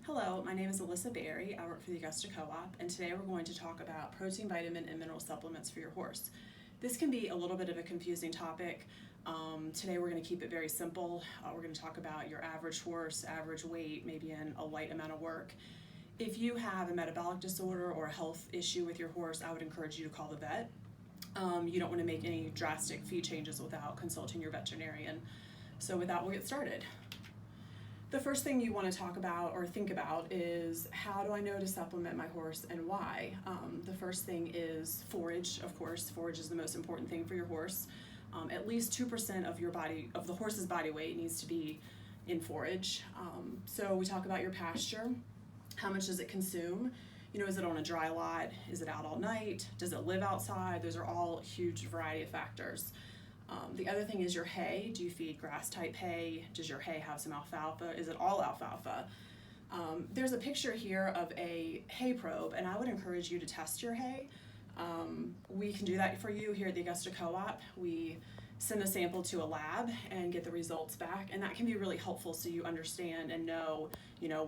Hello, my name is Alyssa Berry. I work for the Augusta Co-op, and today we're going to talk about protein, vitamin, and mineral supplements for your horse. This can be a little bit of a confusing topic. Today we're going to keep it very simple. We're going to talk about your average horse, average weight, maybe in a light amount of work. If you have a metabolic disorder or a health issue with your horse, I would encourage you to call the vet. You don't want to make any drastic feed changes without consulting your veterinarian. So with that, we'll get started. The first thing you want to talk about or think about is, how do I know to supplement my horse and why? The first thing is forage, of course. Forage is the most important thing for your horse. At least 2% of the horse's body weight needs to be in forage. So we talk about your pasture. How much does it consume? Is it on a dry lot? Is it out all night? Does it live outside? Those are all huge variety of factors. The other thing is your hay. Do you feed grass type hay? Does your hay have some alfalfa? Is it all alfalfa? There's a picture here of a hay probe, and I would encourage you to test your hay. We can do that for you here at the Augusta Co-op. We send a sample to a lab and get the results back, and that can be really helpful so you understand and know,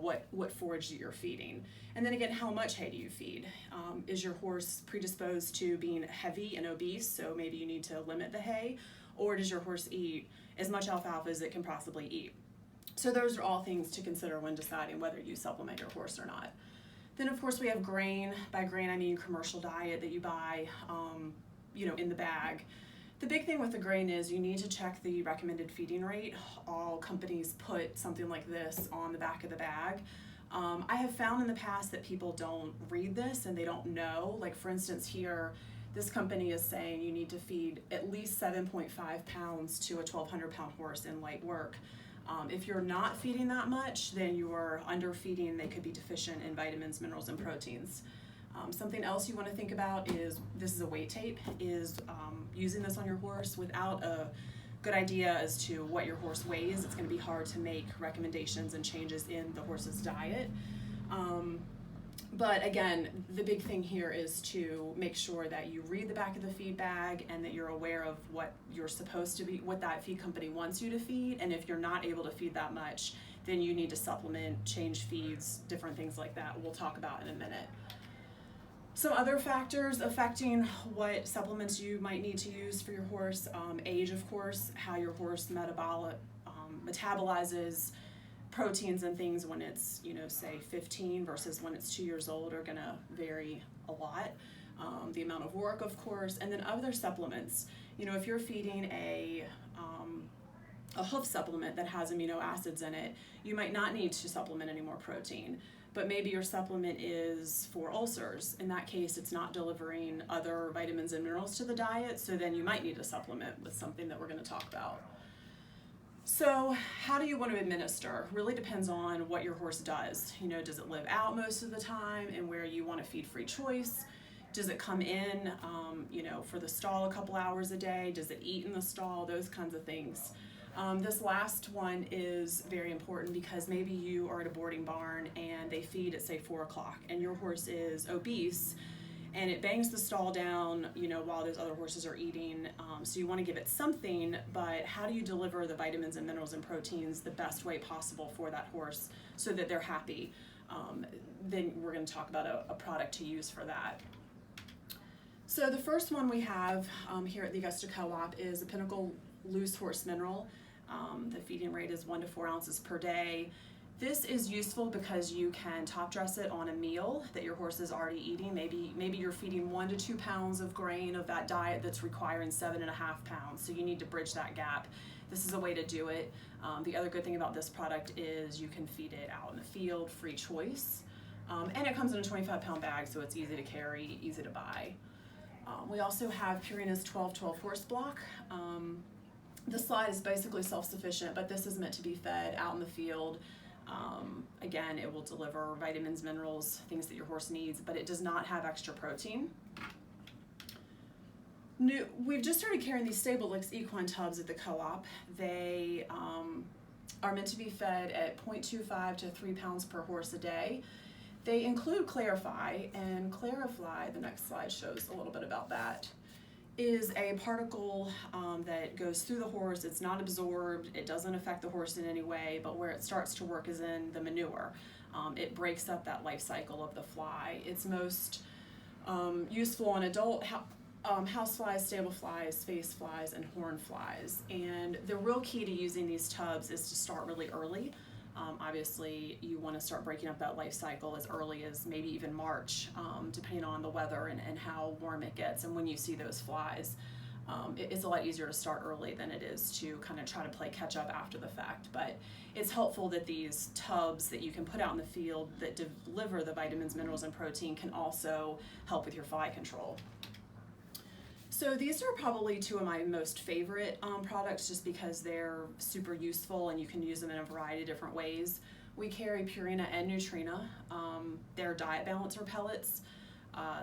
what forage that you're feeding. And then again, how much hay do you feed? Is your horse predisposed to being heavy and obese, so maybe you need to limit the hay, or does your horse eat as much alfalfa as it can possibly eat? So those are all things to consider when deciding whether you supplement your horse or not. Then of course we have grain. By grain I mean commercial diet that you buy, in the bag. The big thing with the grain is you need to check the recommended feeding rate. All companies put something like this on the back of the bag. I have found in the past that people don't read this and they don't know. Like for instance here, this company is saying you need to feed at least 7.5 pounds to a 1,200 pound horse in light work. If you're not feeding that much, then you're underfeeding. They could be deficient in vitamins, minerals, and proteins. Something else you want to think about is, this is a weight tape, using this on your horse without a good idea as to what your horse weighs. It's going to be hard to make recommendations and changes in the horse's diet. But again, the big thing here is to make sure that you read the back of the feed bag and that you're aware of what you're supposed to be, what that feed company wants you to feed. And if you're not able to feed that much, then you need to supplement, change feeds, different things like that we'll talk about in a minute. Some other factors affecting what supplements you might need to use for your horse: age, of course, how your horse metabolizes proteins and things when it's, say 15 versus when it's 2 years old are gonna vary a lot. The amount of work, of course, and then other supplements. If you're feeding a hoof supplement that has amino acids in it, you might not need to supplement any more protein. But maybe your supplement is for ulcers. In that case, it's not delivering other vitamins and minerals to the diet, so then you might need to supplement with something that we're going to talk about. So how do you want to administer? Really depends on what your horse does. Does it live out most of the time and where you want to feed free choice? Does it come in, for the stall a couple hours a day? Does it eat in the stall? Those kinds of things. This last one is very important because maybe you are at a boarding barn and they feed at say 4 o'clock and your horse is obese and it bangs the stall down, while those other horses are eating. So you want to give it something, but how do you deliver the vitamins and minerals and proteins the best way possible for that horse so that they're happy? Then we're going to talk about a product to use for that. So the first one we have here at the Augusta Co-op is a Pinnacle Loose Horse Mineral. The feeding rate is 1 to 4 ounces per day. This is useful because you can top dress it on a meal that your horse is already eating. Maybe you're feeding 1 to 2 pounds of grain of that diet that's requiring 7.5 pounds. So you need to bridge that gap. This is a way to do it. The other good thing about this product is you can feed it out in the field, free choice. And it comes in a 25-pound bag, so it's easy to carry, easy to buy. We also have Purina's 12-12 horse block. This slide is basically self-sufficient, but this is meant to be fed out in the field. Again, it will deliver vitamins, minerals, things that your horse needs, but it does not have extra protein. We've just started carrying these StableX Equine tubs at the co-op. They are meant to be fed at 0.25 to 3 pounds per horse a day. They include Clarify, and Clarify, the next slide shows a little bit about that, is a particle that goes through the horse. It's not absorbed, it doesn't affect the horse in any way, but where it starts to work is in the manure. It breaks up that life cycle of the fly. It's most useful on adult house flies, stable flies, face flies, and horn flies. And the real key to using these tubs is to start really early. Obviously, you want to start breaking up that life cycle as early as maybe even March, depending on the weather and how warm it gets and when you see those flies. It's a lot easier to start early than it is to kind of try to play catch up after the fact. But it's helpful that these tubs that you can put out in the field that deliver the vitamins, minerals, and protein can also help with your fly control. So these are probably two of my most favorite products just because they're super useful and you can use them in a variety of different ways. We carry Purina and Neutrina. They're diet balancer pellets.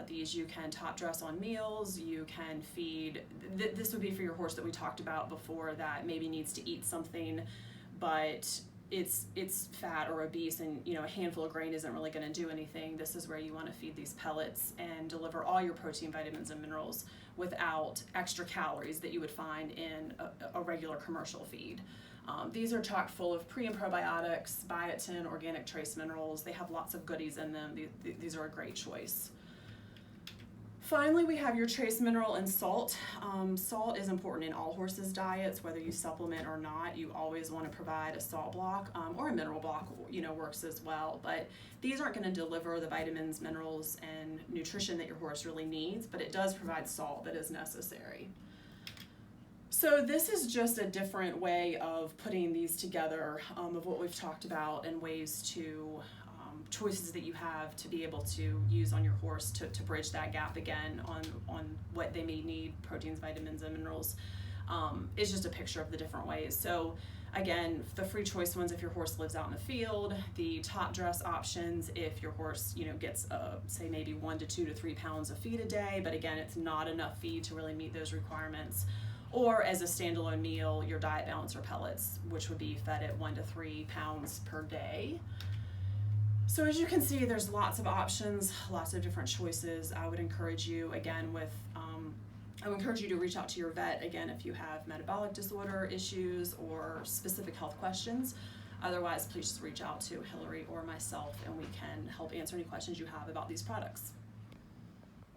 These you can top dress on meals, you can feed, this would be for your horse that we talked about before that maybe needs to eat something, but it's fat or obese and a handful of grain isn't really going to do anything. This is where you want to feed these pellets and deliver all your protein, vitamins, and minerals without extra calories that you would find in a regular commercial feed. These are chock full of pre and probiotics, biotin, organic trace minerals. They have lots of goodies in them. These are a great choice. Finally, we have your trace mineral and salt. Salt is important in all horses' diets, whether you supplement or not. You always want to provide a salt block or a mineral block, works as well. But these aren't going to deliver the vitamins, minerals, and nutrition that your horse really needs, but it does provide salt that is necessary. So this is just a different way of putting these together of what we've talked about and ways to choices that you have to be able to use on your horse to bridge that gap again on what they may need, proteins, vitamins, and minerals. It's just a picture of the different ways. So again, the free choice ones if your horse lives out in the field, the top dress options if your horse gets say maybe 1 to 2 to 3 pounds of feed a day, but again it's not enough feed to really meet those requirements. Or as a standalone meal, your diet balancer pellets, which would be fed at 1 to 3 pounds per day. So as you can see, there's lots of options, lots of different choices. I would encourage you, again, I would encourage you to reach out to your vet, again, if you have metabolic disorder issues or specific health questions. Otherwise, please just reach out to Hillary or myself and we can help answer any questions you have about these products.